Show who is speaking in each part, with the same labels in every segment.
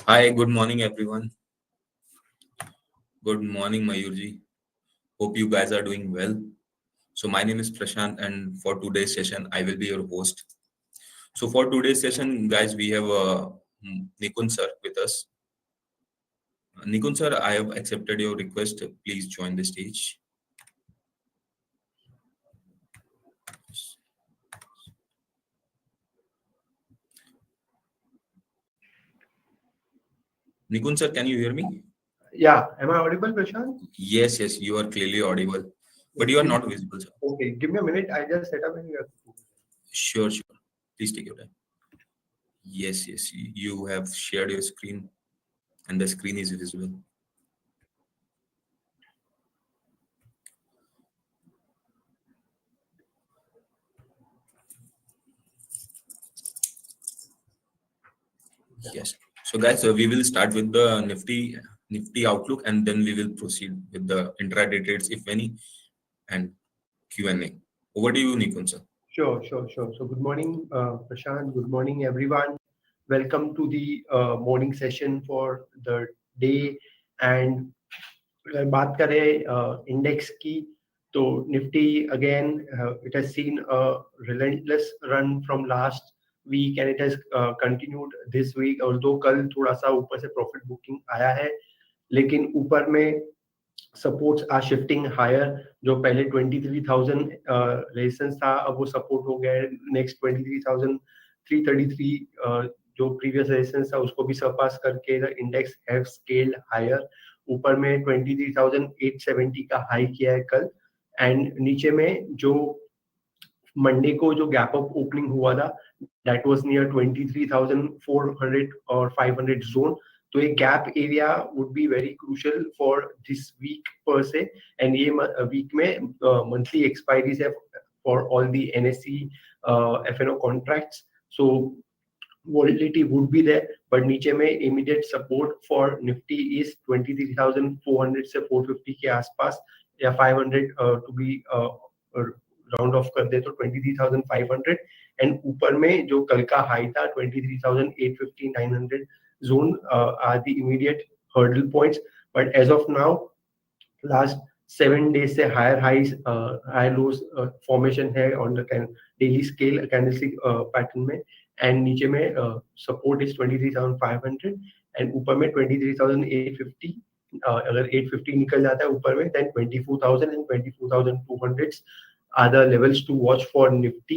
Speaker 1: Hi, good morning, everyone. Good morning, Mayurji. Hope you guys are doing well. So, my name is Prashant, and for today's session, I will be your host. So, for today's session, guys, we have Nikun sir with us. Nikun sir, I have accepted your request. Please join the stage. Nikun sir, can you hear me?
Speaker 2: Yeah, am I audible, Prashant?
Speaker 1: Yes, yes, you are clearly audible, but you are not visible, sir.
Speaker 2: Okay, give me a minute. I just set up and you have to.
Speaker 1: Sure, sure. Please take your time. Yes, yes, you have shared your screen, and the screen is visible. Yes. So, guys, we will start with the Nifty outlook, and then we will proceed with the intraday trades, if any, and Q&A. Over to you, Nikun sir.
Speaker 2: Sure. So, good morning, Prashant. Good morning, everyone. Welcome to the morning session for the day. And अगर बात करें index की तो Nifty again it has seen a relentless run from last week and it has continued this week और दो कल थोड़ा सा ऊपर से प्रॉफिट बुकिंग आया है लेकिन ऊपर में सपोर्ट्स आर शिफ्टिंग हायर जो पहले 23,000 रेजिस्टेंस था अब वो सपोर्ट हो गया है नेक्स्ट 23,333 जो प्रीवियस रेजिस्टेंस था उसको भी सरपास करके the index have scaled higher ऊपर में 23,870 का हाई किया है कल एंड नीचे में जो मंडे को जो गैप अप ओपनिंग हुआ था दैट वाज नियर 23,400 और 500 जोन तो ये gap area would be very crucial for this week पर से एंड ये वीक में मंथली एक्सपायरीज है for all the NSC FNO contracts so volatility would be there but नीचे में immediate support for Nifty is 23,400 से 450 के आसपास या 500 to be राउंड ऑफ कर दे तो 23,500 एंड ऊपर में जो कल का हाई था 23,850 900 zone are the immediate hurdle points but as of now last 7 days से higher highs high lows formation है on the daily scale candlestick pattern में एंड नीचे में सपोर्ट इज 23,500 एंड ऊपर में 23,850 अगर 850 निकल जाता है ऊपर में then 24,000 and 24,200 are the levels to watch for Nifty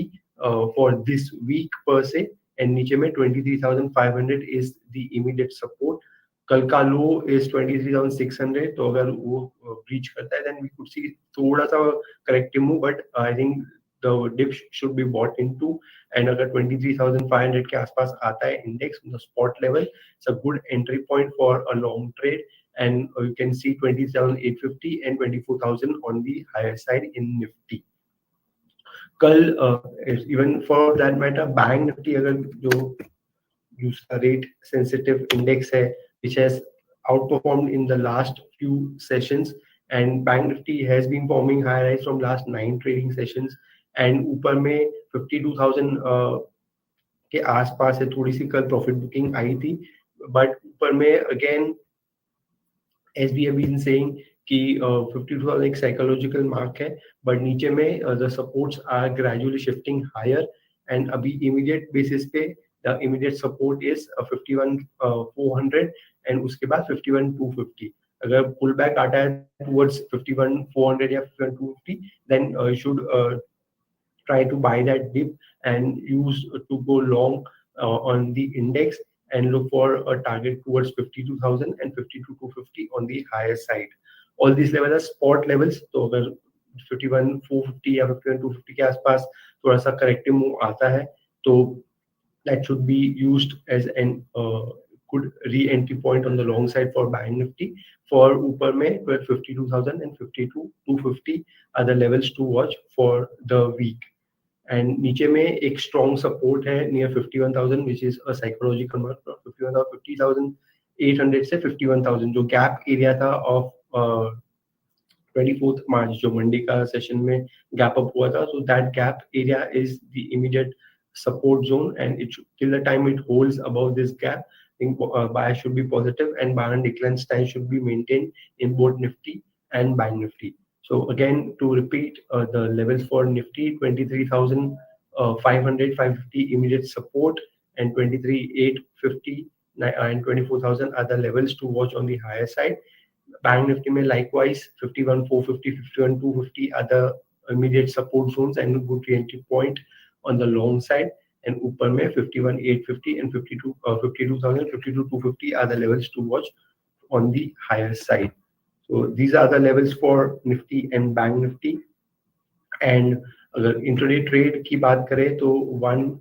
Speaker 2: for this week per se and नीचे में 23,500 is the immediate support कल का लो इज 23,600 तो अगर वो ब्रीच करता है देन वी कुड सी थोड़ा सा corrective move but I think the dip should be bought into and अगर 23,500 के आसपास आता है index the spot level it's a good entry point for a long trade and you can see 27,850 and 24,000 on the higher side in Nifty. कल even for that matter bank Nifty अगर जो दूसरा rate sensitive index है which has outperformed in the last few sessions and bank nifty has been forming high rise from last 9 trading sessions and ऊपर में 52,000 के आसपास है थोड़ी सी कल प्रॉफिट बुकिंग आई थी बट ऊपर में again as we have been saying कि 52,000 एक साइकोलॉजिकल मार्क है बट नीचे में the supports are gradually shifting higher and अभी इमीडिएट बेसिस पे the immediate support is 51,400 and उसके बाद 51,250 अगर पुल बैक आता है टुवर्ड्स 51,400 या 51,250 then you should try to buy that dip and use to go long on the index and look for a target towards 52,000 and 52,250 on the higher side. All these levels are spot levels. तो अगर 51,450 या 51,250 के आसपास थोड़ा सा corrective move आता है तो that should be used as an good re-entry point on the long side for Bank Nifty. For ऊपर में 52,000 and 52,250 are the levels to watch for the week. And नीचे में एक स्ट्रॉन्ग सपोर्ट है near 51,000 which is a psychological mark 50,800 से 51,000 जो gap area था of 24th मार्च जो मंडे का सेशन में गैप अप हुआ था so that gap area is the immediate support zone and it should, till the time it holds above this gap think bias should be positive and buy and decline stance should be maintained in both Nifty and Bank Nifty. So again, to repeat, the levels for Nifty 23,500, 550 immediate support, and 23,850 and 24,000 other levels to watch on the higher side. Bank Nifty may likewise 51,450, 51,250 other immediate support zones and good entry point on the long side. And ऊपर में 51,850 and 52,000, 52,250 are the levels to watch on the higher side. So these are the levels for Nifty and Bank Nifty. And अगर intraday trade की बात करें तो one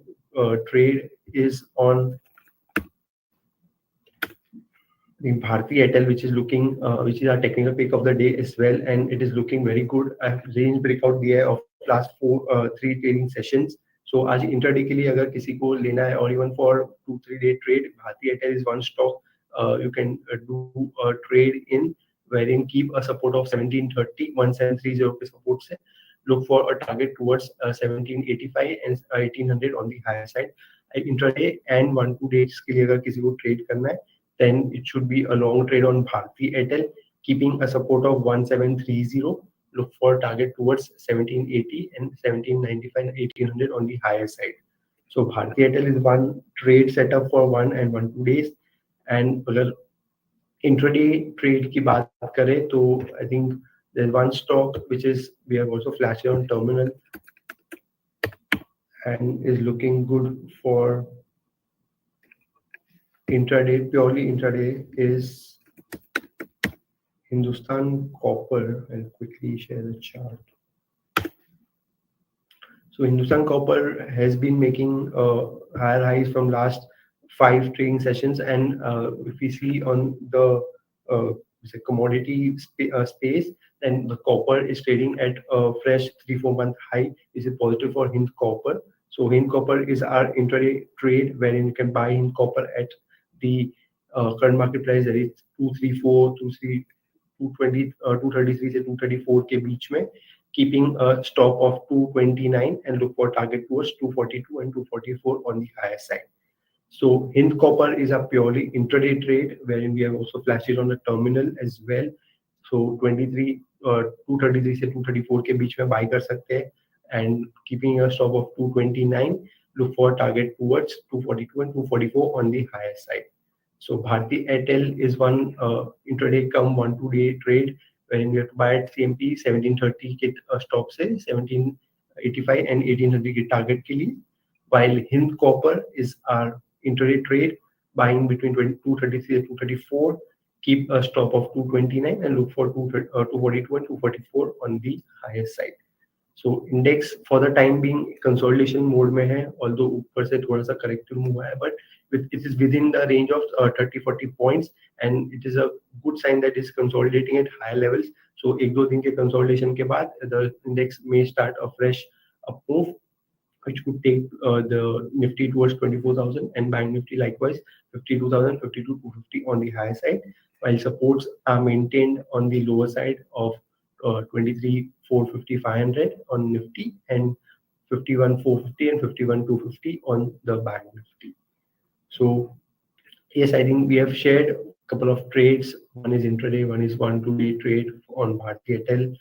Speaker 2: trade is on the Bharti Airtel, which is looking, which is our technical pick of the day as well, and it is looking very good. I have range breakout दिया है of last three trading sessions. So आज intraday के लिए अगर किसी को लेना है or even for 2-3 day trade, Bharti Airtel is one stock you can do a trade in, wherein keep a support of 1730, 1730 पे support से look for a target towards 1785 and 1800 on the higher side. Intraday and 1-2 days के लिए अगर किसी को trade करना है, then it should be a long trade on Bharti Airtel, keeping a support of 1730. Look for target towards 1780 and 1795 and 1800 on the higher side. So Bharti Airtel is one trade setup for 1 and 1-2 days. And अगर intraday trade की बात करें तो I think there's one stock which is we have also flashed on terminal and is looking good for intraday, purely intraday, is Hindustan Copper. I'll quickly share the chart. So Hindustan Copper has been making higher highs from last 5 trading sessions, and if we see on the commodity space, then the copper is trading at a fresh 3-4 month high. This is positive for Hind Copper. So Hind Copper is our intraday trade wherein you can buy Hind Copper at the current market price, that is 234, 220, 233 से 234 के बीच में, keeping a stop of 229 and look for target towards 242 and 244 on the higher side. So Hind Copper is a purely intraday trade wherein we have also flashed it on the terminal as well. So 233 से 234 के बीच में buy कर सकते हैं and keeping a stop of 229, look for target towards 242 and 244 on the higher side. So Bharti Airtel is one intraday come 1-2 day trade wherein we have to buy at CMP 1730 के stop से 1785 and 1800 के target के लिए, while Hind Copper is our intraday trade buying between 233 and 234, keep a stop of 229 and look for 242 and 244 on the higher side. So index for the time being consolidation mode में है, although ऊपर से थोड़ा सा corrective move है, but it is within the range of 30-40 points, and it is a good sign that it is consolidating at higher levels. So 1-2 दिन के consolidation के बाद the index may start a fresh up move, which could take the Nifty towards 24,000 and Bank Nifty likewise 52,000, 52,250 on the higher side, while supports are maintained on the lower side of 23,450, 500 on Nifty and 51,450 and 51,250 on the Bank Nifty. So yes, I think we have shared a couple of trades. One is intraday, one is 1-2 day trade on Bharti Airtel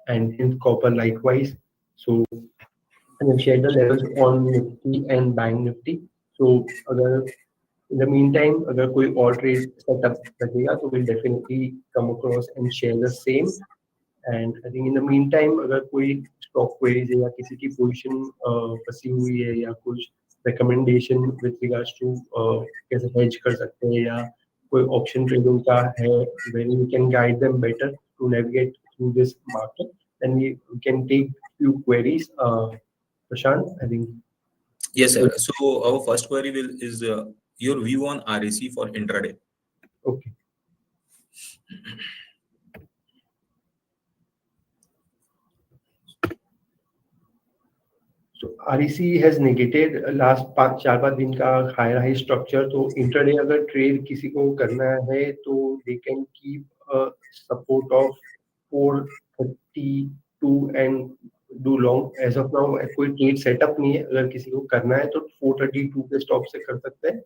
Speaker 2: and Hind Copper likewise. So and I've shared the levels on Nifty and Bank Nifty. So अगर in the meantime अगर कोई और trade setup लगेगा तो we'll definitely come across and share the same. And I think in the meantime अगर कोई stock queries है या किसी की position फंसी हुई है या कुछ recommendation with regards to कैसे hedge कर सकते हैं या कोई option trading का है where we can guide them better to navigate through this market, then we can take few queries. Prashant, I think.
Speaker 1: Yes, sir. So our first query is your view on REC for intraday.
Speaker 2: Okay. So REC has negated last 4-5 दिन का higher high structure. तो intraday अगर trade किसी को करना है तो they can keep a support of 432 and do long. As of now कोई trade setup नहीं है, अगर किसी को करना है तो 432 के stop से कर सकते हैं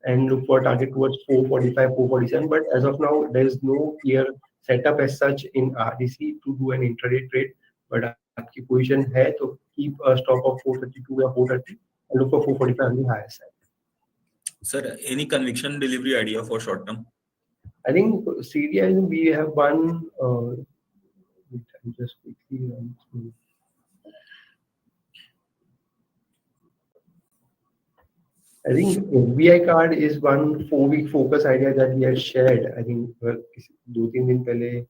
Speaker 2: and look for target towards 445, 447. But as of now, there is no clear setup as such in RDC to do an intraday trade. But आपकी position है तो keep a stop of 432 या 430 and look for 445 on the higher side.
Speaker 1: Sir, any conviction delivery idea for short term?
Speaker 2: I think CDI we have one. I'm just quickly run through. I think SBI card is one 4 week focus idea that we had shared. I think 2-3 दिन पहले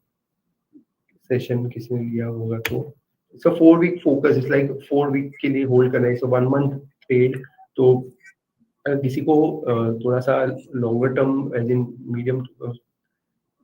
Speaker 2: session किसी ने लिया होगा तो it's a 4 week focus. It's like 4 week के लिए hold करना है. So 1 month trade. तो अगर किसी को थोड़ा सा longer term as in medium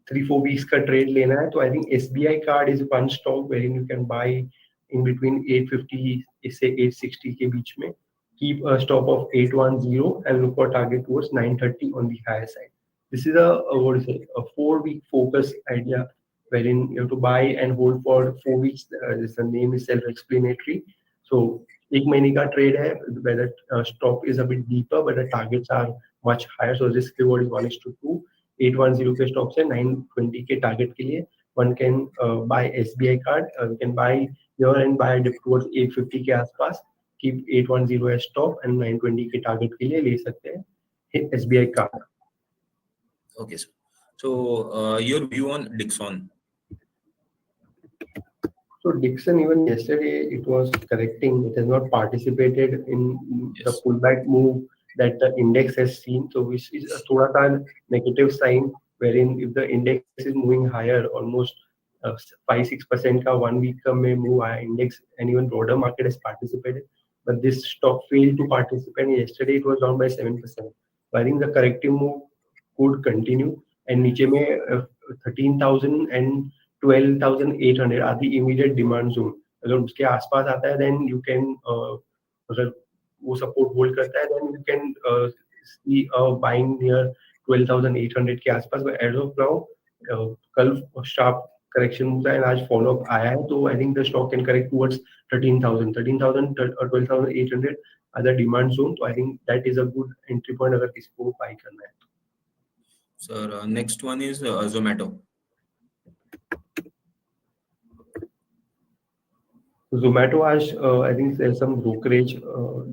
Speaker 2: 3-4 weeks का trade लेना है तो I think SBI card is one stock wherein you can buy in between 850 से 860 के बीच में. Keep a stop of 810 and look for target towards 930 on the higher side. This is what is it, a 4 week focus idea wherein you have to buy and hold for 4 weeks. The name is self-explanatory. So एक महीने का trade है where the stop is a bit deeper but the targets are much higher. So risk reward is 1:2. 810 के stop से 920 के target के लिए one can buy SBI card. You can buy here and buy a dip towards 850 के आसपास. Keep 810 as stop and 920 के target के लिए ले सकते हैं SBI card.
Speaker 1: Okay, sir. So, your view on Dixon?
Speaker 2: So Dixon, even yesterday, it was correcting. It has not participated in the
Speaker 1: Yes.
Speaker 2: pullback move that the index has seen. So which is a thoda sa negative sign, wherein if the index is moving higher, almost 5-6% ka 1 week ka may move higher index, and even broader market has participated. But this stock failed to participate. Yesterday, it was down by 7%. So I think the corrective move could continue. And नीचे में 13,000 and 12,800 are the immediate demand zone. अगर उसके आसपास आता है then you can अगर वो support hold करता है then you can see buying near 12,800 के आसपास. But as of now कल sharp correction हुआ है आज follow up आया है तो I think the stock can correct towards 13,000 or 12,800 are the demand zone. So I think that is a good entry point अगर किसी को buy करना है.
Speaker 1: Sir, next one is Zomato.
Speaker 2: Zomato has, I think there's some brokerage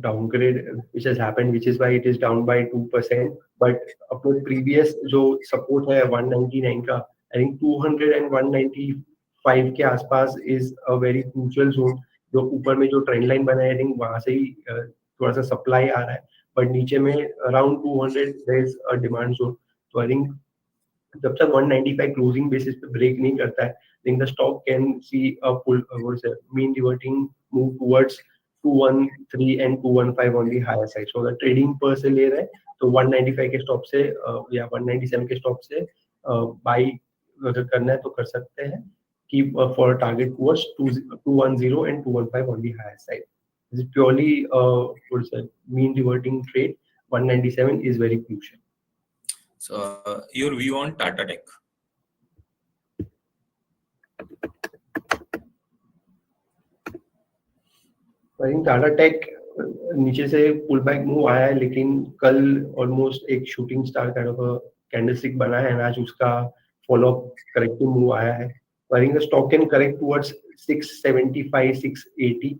Speaker 2: downgrade which has happened, which is why it is down by 2%. But अपने previous जो support है 199 का, I think 200 and 195 के आसपास is a very crucial zone. जो ऊपर में जो trend line बना है, I think वहाँ से ही थोड़ा सा supply आ रहा है. But नीचे में around 200 there is a demand zone. So I think जब तक 195 क्लोजिंग बेसिस पे ब्रेक नहीं करता है then the stock can see a pull mean reverting move towards 213 and 215 on the higher side. So the trading per se ले रहा है तो 195 के स्टॉप से या 197 के स्टॉप से बाय अगर करना है तो कर सकते हैं. Keep for target towards 210 and 215 on the higher side. This is purely mean reverting trade. 197 is very crucial.
Speaker 1: So, your view on Tata Tech?
Speaker 2: I think Tata Tech नीचे से पुल बैक मूव आया है लेकिन कल almost एक shooting star kind of candlestick बना है and आज उसका फॉलो अप करेक्टिव मूव आया है. So I think the stock can correct towards 675 680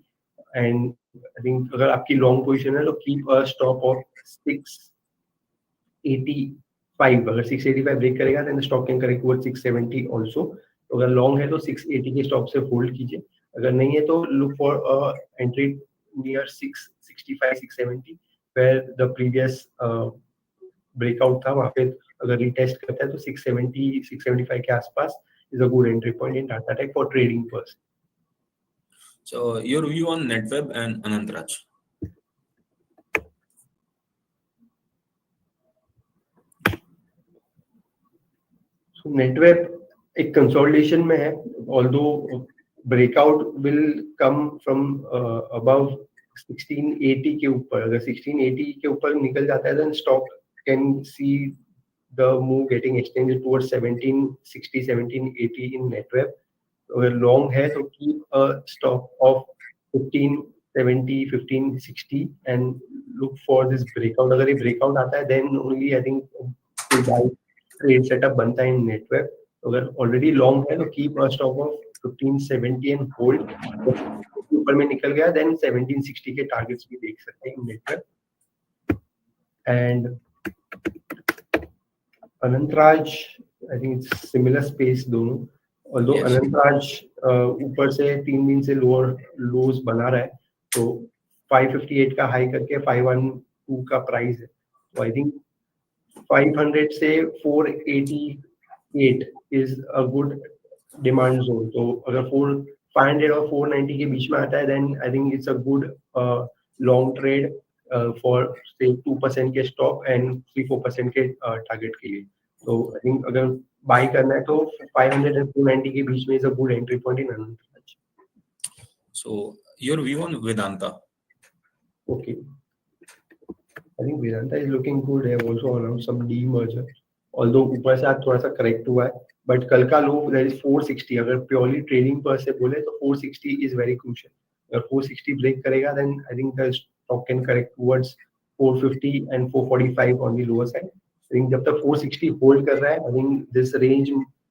Speaker 2: and I think अगर आपकी लॉन्ग पोजीशन है तो कीप अ स्टॉप ऑफ 685. अगर 685 ब्रेक करेगा then the stock can correct towards 670 also. तो अगर लॉन्ग है तो 680 के स्टॉप से होल्ड कीजिए. अगर नहीं है तो look for a entry near 665 670 where the previous breakout था वहाँ पे अगर retest करता है तो 670 675 के आसपास is a good entry point in Tata Tech for trading person.
Speaker 1: So, your view on NetWeb and Anantraj?
Speaker 2: So NetWeb एक consolidation में है, although breakout will come from above 1680 के ऊपर. अगर 1680 के ऊपर निकल जाता है then stock can see the move getting extended towards 1760 1780 in NetWeb. अगर long है तो keep a stop of 15 70, 15, 60 and look for this breakout. अगर ये breakout आता है, then only I think कोई buy trade setup बनता है in network. अगर already long है तो keep a stop of 1570 and hold. ऊपर में निकल गया then 1760 के targets भी देख सकते हैं in network. And Anantraj, I think it's similar space दोनों. Although
Speaker 1: Yes.
Speaker 2: Anantraj ऊपर से 3 दिन से lows बना रहा है, तो 558 का हाई करके 512 का प्राइस है. तो I think 500 से 488 is a good demand zone. तो अगर 500 और 490 के बीच में आता है, then I think it's a good long trade for say 2% के stop and 3-4% के target के लिए. तो I think अगर buy करना है तो 500 and 490 के बीच में is a good entry point in Anantraj.
Speaker 1: So your view on Vedanta?
Speaker 2: Okay. I think Vedanta is looking good. They have also announced some demerger. Although ऊपर से आज थोड़ा सा correct हुआ है, but कल का low that is 460. अगर purely trading per se बोले तो 460 is very crucial. अगर 460 break करेगा, then I think the stock can correct towards 450 and 445 on the lower side. I think जब तक 460 hold कर रहा है, I think this range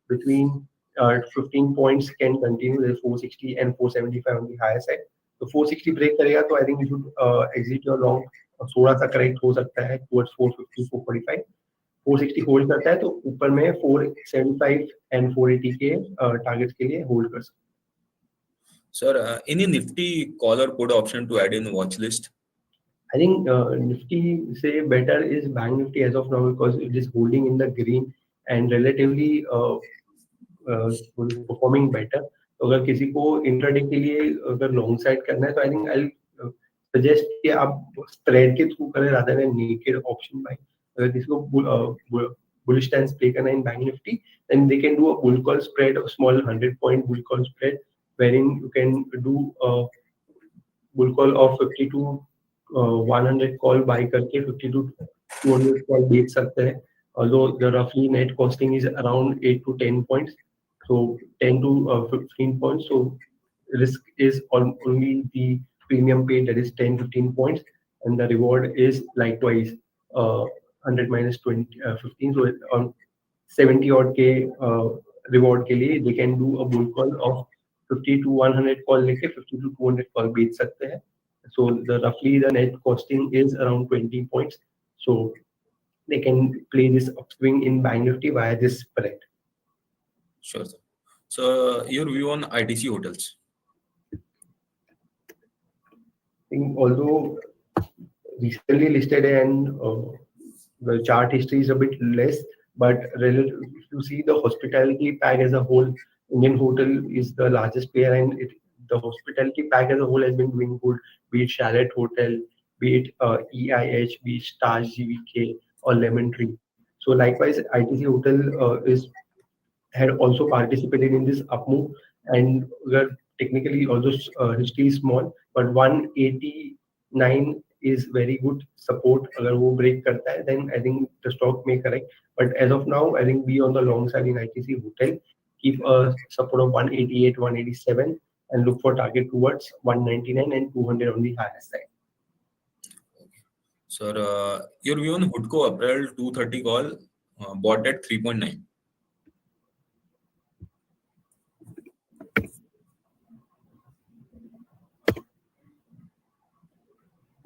Speaker 2: between 15 points can continue. There is 460 and 475 on the higher side. तो 460 break करेगा तो I think you should exit your long. थोड़ा सा करेक्ट हो सकता है towards 450, 445. 460 होल्ड करता है तो ऊपर में 475 एंड 480 के टारगेट्स के लिए होल्ड कर सकते हैं.
Speaker 1: Sir, any Nifty call or put option to add in watch list?
Speaker 2: I think Nifty say better is Bank Nifty as of now because it is holding in the green and relatively performing better. तो अगर किसी को intraday के लिए अगर long side करना है तो आई थिंक आई सजेस्ट कि आप स्प्रेड के थ्रू करें rather than naked option buy. अगर किसी को bullish stance play करना in Bank Nifty, then they can do a bull call spread, a small 100-point bull call spread, wherein you can do a bull call of 50 to 100 call buy करके 50 to 200 call बेच सकते हैं. Although the roughly net costing is around 8 to 10 points, so 10 to 15 points. So risk is only the premium paid, that is 10-15 points, and the reward is likewise 100 minus 20 15. So on 70 odd के reward के लिए they can do a bull call of 50 to 100 call लेके 50 to 200 call बेच सकते हैं. So the roughly the net costing is around 20 points. So they can play this upswing in Bank Nifty via this spread.
Speaker 1: Sure, sir. So your view on ITC hotels?
Speaker 2: I think although recently listed and the chart history is a bit less, but relative, if you see the hospitality pack as a whole, Indian Hotel is the largest player, and the hospitality pack as a whole has been doing good. Be it Chalet Hotel, be it EIH, be it Taj GVK or Lemon Tree. So likewise, ITC Hotel had also participated in this up move, and technically although history is small, but 189 is very good support. अगर वो break करता है, then I think the stock may correct. But as of now, I think be on the long side in ITC Hotel. Keep a support of 188, 187, and look for target towards 199 and 200 on the higher side.
Speaker 1: Sir, your view on Hudco April 230 call bought at 3.9.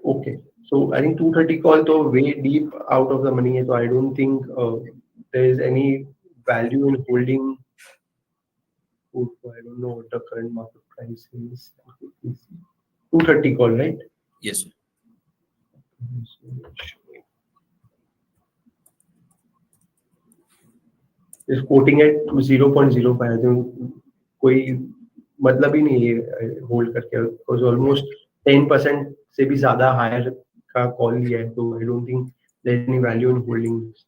Speaker 2: Okay, so I think 230 call to way deep out of the money, so I don't think there is any value in holding. I don't know what the current market price is. 230 call, right?
Speaker 1: Yes.
Speaker 2: Is quoting at 0.05. I think कोई मतलब ही नहीं है hold करके, because almost 10% से भी ज़्यादा higher का call लिया है, तो I don't think there is any value in holding this.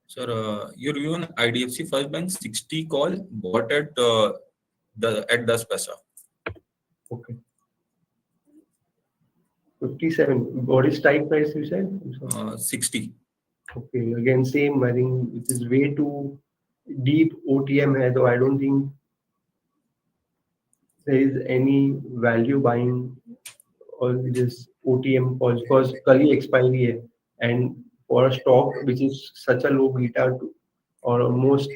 Speaker 1: Sir, your view on IDFC First Bank 60 call bought at 10 paisa.
Speaker 2: Okay. 57. What is strike price you said?
Speaker 1: 60.
Speaker 2: Okay. Again, same. I think it is way too deep OTM है, so I don't think there is any value buying all this OTM calls because कल ही expiry है and for a stock which is such a low beta or almost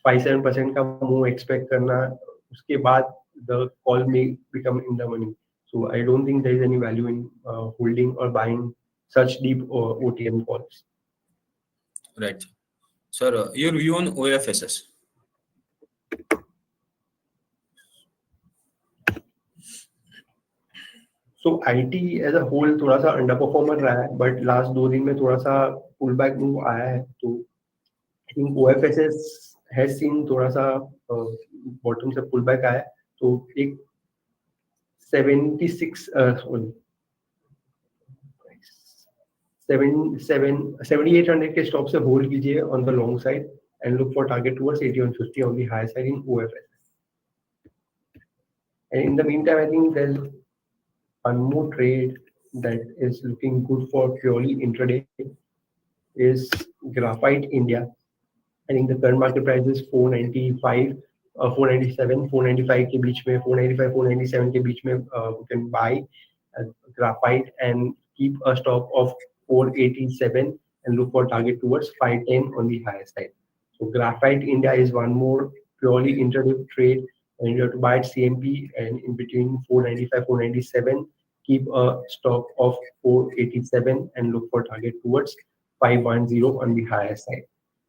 Speaker 2: 5-7% का move expect करना उसके बाद the call may become in the money. So I don't think there is any value in holding or buying such deep OTM calls.
Speaker 1: Right. Sir, your view on OFSS?
Speaker 2: So IT as a whole थोड़ा सा under performer रहा है but last 2 दिन में थोड़ा सा pull back move आया है तो I think OFSS has seen थोड़ा सा बॉटम से पुल बैक आया है तो एक 76 सॉरी 7800 के स्टॉप से होल्ड कीजिए on the long side and look for target towards 8150 on the high side in OFSS. And in the meantime, I think there's one more trade that is looking good for purely intraday is Graphite India. I think the current market price is 495, 497, 495 के बीच में 495, 497 के बीच में you can buy graphite and keep a stop of 487 and look for target towards 510 on the higher side. So Graphite India is one more purely intraday trade and you have to buy at CMP and in between 495, 497 keep a stop of 487 and look for target towards 510 on the higher side.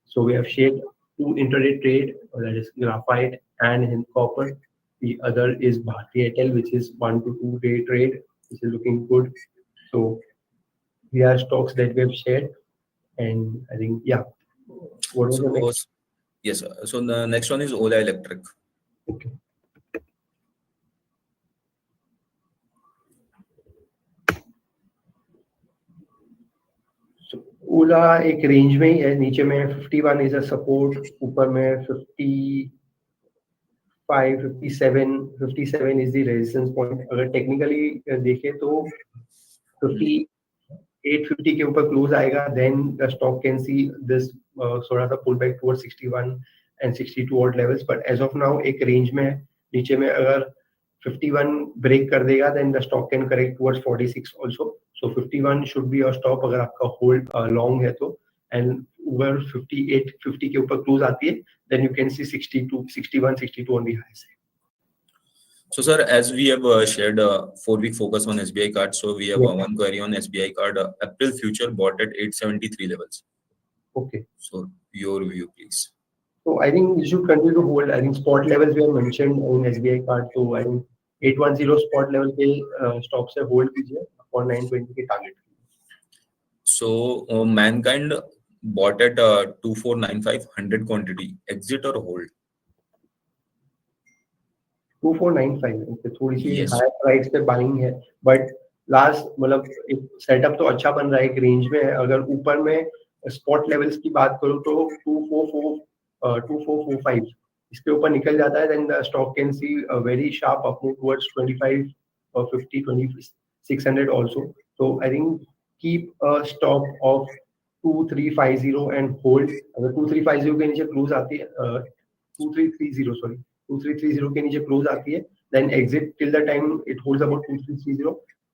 Speaker 2: So we have shared 2 intraday trade, that is graphite and Hind copper. The other is Bharti Airtel, which is 1 to 2 day trade, which is looking good. So we are stocks that we have shared, and I think What was the
Speaker 1: So
Speaker 2: next?
Speaker 1: yes, so the next one is Ola Electric.
Speaker 2: Okay. So ओला एक range में ही है नीचे में 51 is a support ऊपर में 55 57 57 is the resistance point अगर technically देखें तो 5850 के ऊपर क्लोज आएगा then the stock can see this थोड़ा सा pull back toward 61 and 62 odd levels but as of now एक रेंज में है नीचे में अगर 51 ब्रेक कर देगा then the stock can correct towards 46 also so 51 should be your stop अगर आपका होल्ड लॉन्ग है तो एंड अगर 58 50 के ऊपर क्लोज आती है then you can see 62 61 62 on the high side.
Speaker 1: So sir, as we have shared 4-week focus on SBI card, so we have one query on SBI card. April future bought at 873 levels.
Speaker 2: Okay.
Speaker 1: So your view, please.
Speaker 2: So I think you should continue to hold. I think spot levels we have mentioned in SBI card. So I think 810 spot level के stop से hold कीजिए और 920 के target.
Speaker 1: So Mankind bought at 2495 100 quantity. Exit or hold?
Speaker 2: 2495 थोड़ी सी
Speaker 1: Yes.
Speaker 2: Higher price पे buying है but last मतलब एक सेटअप तो अच्छा बन रहा है एक रेंज में है अगर ऊपर में स्पॉट लेवल्स की बात करूं तो 2445 इसके ऊपर निकल जाता है then the stock can see a very sharp up move towards 25 और 50 2600 आल्सो तो I think keep a stop of 2350 and hold अगर 2350 के नीचे क्लोज आती है 2330 सॉरी 2330 के नीचे क्लोज आती है then exit till the time it holds about 2330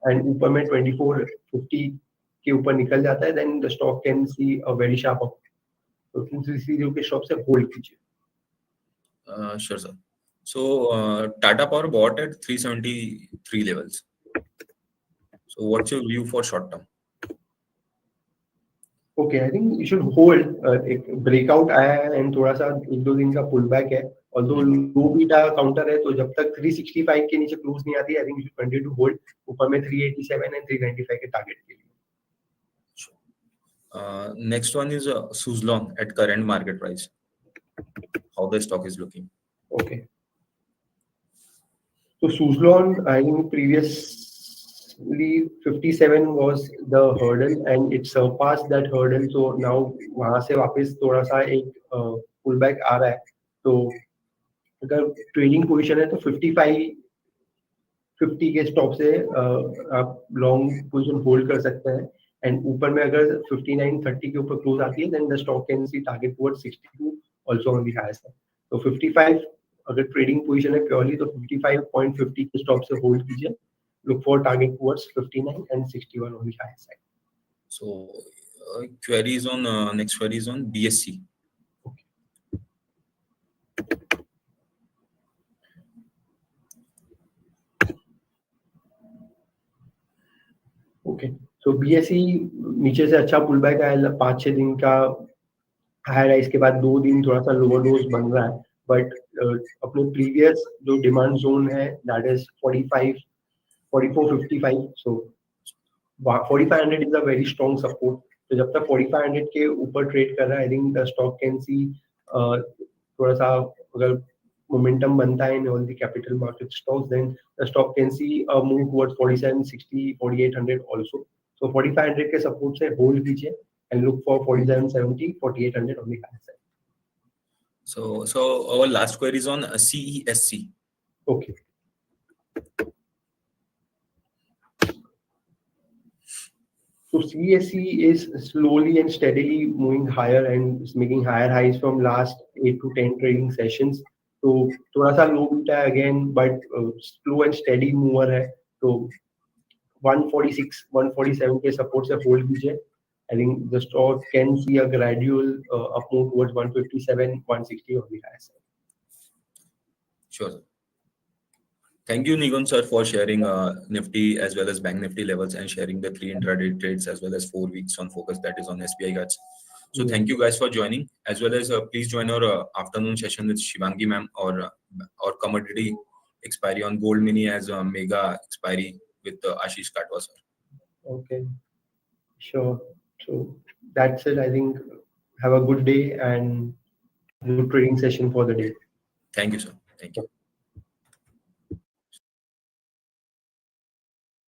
Speaker 2: and ऊपर में 2450 के ऊपर निकल जाता है then the stock can see a very sharp up तो 2330 के स्टॉप से होल्ड कीजिए.
Speaker 1: Sure sir. So Tata Power bought at 373 levels. So what's your view for short term?
Speaker 2: Okay I think you should hold एक breakout आया है and थोड़ा सा एक दो दिन का पुल बैक है ऑल्दो लो बीटा काउंटर है तो जब तक 365 के नीचे क्लोज नहीं आती I think you should continue to hold ऊपर में 387 एंड 395 के टारगेट के लिए.
Speaker 1: Next one is Suzlon at current market price. How the stock is looking?
Speaker 2: Okay. So Suzlon, I think previously 57 was the hurdle and it surpassed that hurdle. So now वहाँ से वापस थोड़ा सा एक pull back आ रहा है. तो अगर ट्रेडिंग पोजीशन है तो 50 के स्टॉप से आप लॉन्ग पोजीशन होल्ड कर सकते हैं एंड ऊपर में अगर 5930 के ऊपर क्लोज आती है then the stock can see target towards 62 also on the higher side. तो 55 अगर ट्रेडिंग पोजीशन है प्योरली तो 55.50 के स्टॉप से होल्ड कीजिए. Look for target towards 59 and 61 on the high side.
Speaker 1: So queries on next queries on BSC.
Speaker 2: Okay, so BSE नीचे से अच्छा पुल बैक आया 5-6 दिन का हाई राइज के बाद 2 दिन थोड़ा सा लोअर लोज बन रहा है, बट अपने प्रीवियस जो डिमांड जोन है that is 45 4455. So 4500 is a very strong support. तो जब तक 4500 के ऊपर ट्रेड कर रहा है, आई थिंक द स्टॉक कैन सी थोड़ा सा अगर momentum बनता है in all the capital market stocks, then the stock can see a move towards 4760 4800 also. So 4500 के support से hold कीजिए and look for 4770 4800 on the high side.
Speaker 1: So our last query is on CESC.
Speaker 2: Okay. So CSE is slowly and steadily moving higher and is making higher highs from last 8 to 10 trading sessions. तो थोड़ा सा low beta है again, but slow and steady mover है. तो 146 147 के support से hold कीजिए. I think the stock can see a gradual up move towards 157 160 on the high side.
Speaker 1: Sure. Thank you, Nigun sir, for sharing Nifty as well as Bank Nifty levels and sharing the 3 intraday trades as well as 4 weeks on focus, that is on SBI guts. So thank you guys for joining, as well as please join our afternoon session with Shivangi ma'am or commodity expiry on gold mini as mega expiry with Ashish Katwa sir.
Speaker 2: Okay, sure. So that's it. I think have a good day and good trading session for the day.
Speaker 1: Thank you, sir. Thank you.